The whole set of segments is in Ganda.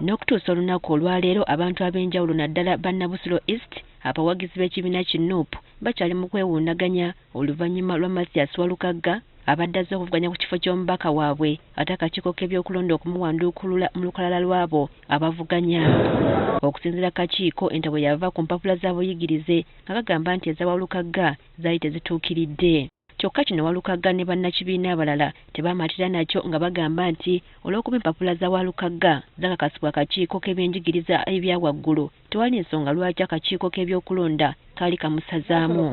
N'okutuusa olunaku olwaleero abantu ab'enjawulo naddala Bannabusiro East abawagizi b'ekibiina ki Nuupu bakyali mu kwewuunaganya oluvannyuma lwa Mathias Walukagga abadde azze okuvuganya ku kifo ky'omubaka waabwe ate akakiiko k'ebyokulonda okumuwanduukulula mu lukalala lw'abo abavuganya. Okusinziira kakiiko ente bwe yava ku mpapula z'abuyigirize nga kagamba nti eza Walukagga zaali tezituukiridde. Kyokka kino Walukagga ne bannakibiina abalala tebaamatira nakyo nga bagamba nti olw'okuba empapula za Walukagga zakakasibwa akakiiko k'ebyenjigiriza ebya waggulu tewali nsonga lwaki akakiiko k'ebyokulonda kaali kamusazaamu.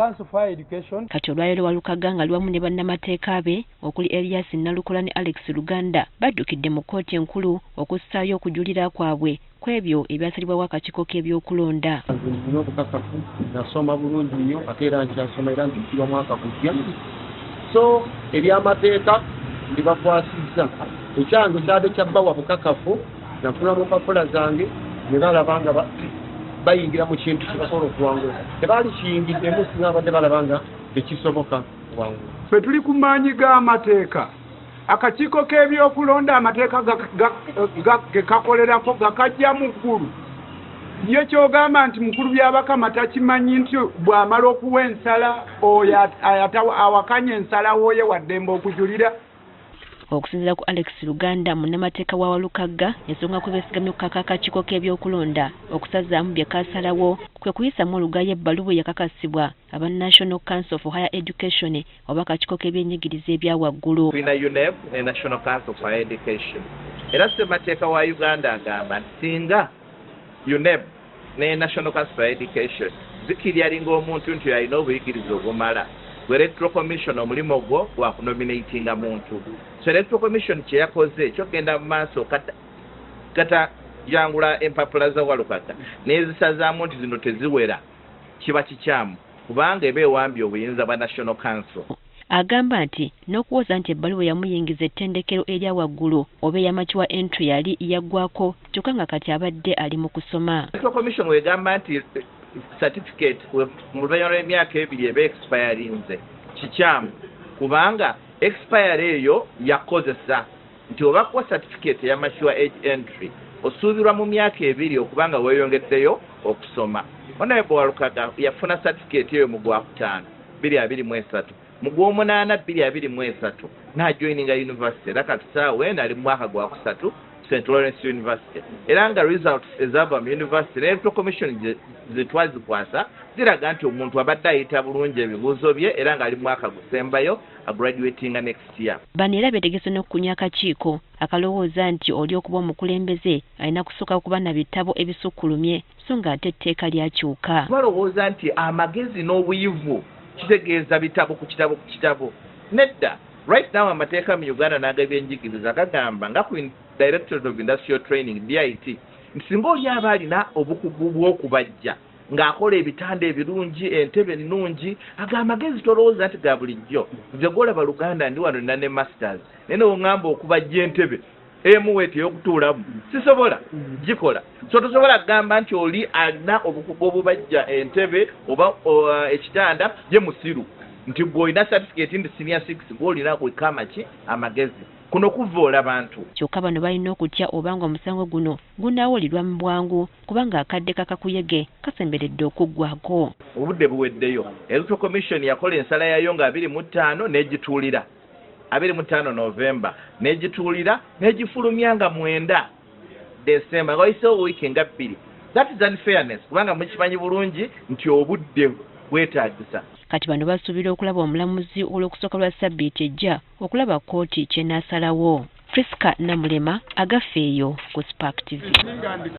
Kati olwaleero Walukagga nga lwamu ne bannamateeka be okuli Elias Nalukola ne Alex Luganda baddukidde mu kkooti enkulu okussaayo okujulira kwabwe kw'ebyo ebyasalibwawo akakiiko k'ebyokulonda. Nasoma bulungi nnyo ate era nkyasoma era nzikirwa mwaka gujja. So ebyamateeka ndibakwasizza ekyange kyade kyabbawa bukakafu nafuna mu mpapula zange ne balaba nga bayingira mu kintu kibasobola okuwangula. Tebaali kiyingiddemu singa abadde balaba nga tekisoboka okuwangula. Ffe tuli ku maanyi g'amateeka. Akakiiko k'ebyokulonda amateeka gekakolerako gakajja mu ggulu. Ye kyogamba nti mukulu by'abakama takimanyi nti bw'amala okuwa ensala oyo awakanya ensala wooye waddembe okujulira. Okusinziira ku Alex Luganda munnamateeka wa Walukagga ensonga kwe beesigamye okukaka akakiiko k'ebyokulonda okusazaamu bye kaasalawo kwe kuyisamu olugayo ebbaluwa yakakasibwa aba National Council for Higher Education oba akakiiko k'ebyenjigiriza ebya waggulu. Tulina UNEB ne National Council for Higher Education. Era ssemateeka wa Uganda agamba nti singa UNEB ne National Council for Higher Education zikiryalinga omuntu nti alina obuyigiriza obumala Electoral Commission omulimu gwo gwa kunominatinga muntu. So Electoral Commission kye yakoze kyogenda mu maaso kata jangula empapula za Walukagga n'ezisazaamu nti zino teziwera kiba kikyamu kubanga ebeewambye obuyinza bwa National Council. Agamba nti n'okuwoza nti ebbaluwa yamuyingiza ettendekero erya waggulu oba ey'amakiwa entry yali yaggwako kyokka nga kati abadde ali mu kusoma. Electoral Commission wegamba nti certificate mu luvannyuma lw'emyaka ebiri eba expirinze kikyamu kubanga expire eyo yakozesa nti oba kuwa certificate ey'amakiwa age entry osuubirwa mu myaka ebiri okubanga weeyongeddeyo okusoma. Honorable Walukagga yafuna certificate eyo mu Gwakutaano 2023 mu Gw'omunaana 2023 n'ajoininga university era kati saawa eno ali mu mwaka gwa kusatu St. Lawrence University. Era nga results ezava mu university n'Electoral Commission zetwazikwasa ziraga nti omuntu abadde ayita bulungi ebibuuzo bye era nga ali mu mwaka gusembayo graduatinga next year. Bano era beetegese n'okukunya akakiiko akalowooza nti oli okuba omukulembeze alina kusooka okuba na bitabo ebisukkulumye so nga ate etteeka lyakyuka. Balowooza nti amagezi n'obuyivu kitegeeza bitabo ku kitabo. Nedda. Right now amateeka mu Uganda n'ag'ebyenjigiriza gagamba nga ku Directorate of Industrial Training DIT singa oli aba alina obukugu bw'okubajja ng'akola ebitanda ebirungi entebe ennungi ag'amagezi tolowooza nti ga bulijjo. Nze gw'olaba Luganda ndi wano nina ne masters naye n'oŋŋamba okubajja entebe emu weeti ey'okutuulamu sisobola gikola. So tosobola kugamba nti oli alina obukugu obubajja entebe oba ekitanda ye musiru nti gw'olina certificate ndi senior 6 gw'olina kwekama ki amagezi kuno kuvoola bantu. Kyokka bano balina okutya obanga omusango guno gunaawulirwa mu bwangu kubanga akadde kakakuyege kasemberedde okuggwako. Obudde buweddeyo. Electoral Commission yakola ensala yayo nga 25 n'egituulira 25 November n'egituulira n'egifulumya nga 9 December wayiseewo wiiki nga 2. That is unfairness kubanga mukimanyi bulungi nti obudde bwetaagisa. Kati bano basuubira okulaba omulamuzi olw'okusooka lwa ssabbiiti ejja okulaba kkooti kye naasalawo. Friska Namulema agafeeyo ku Spark TV.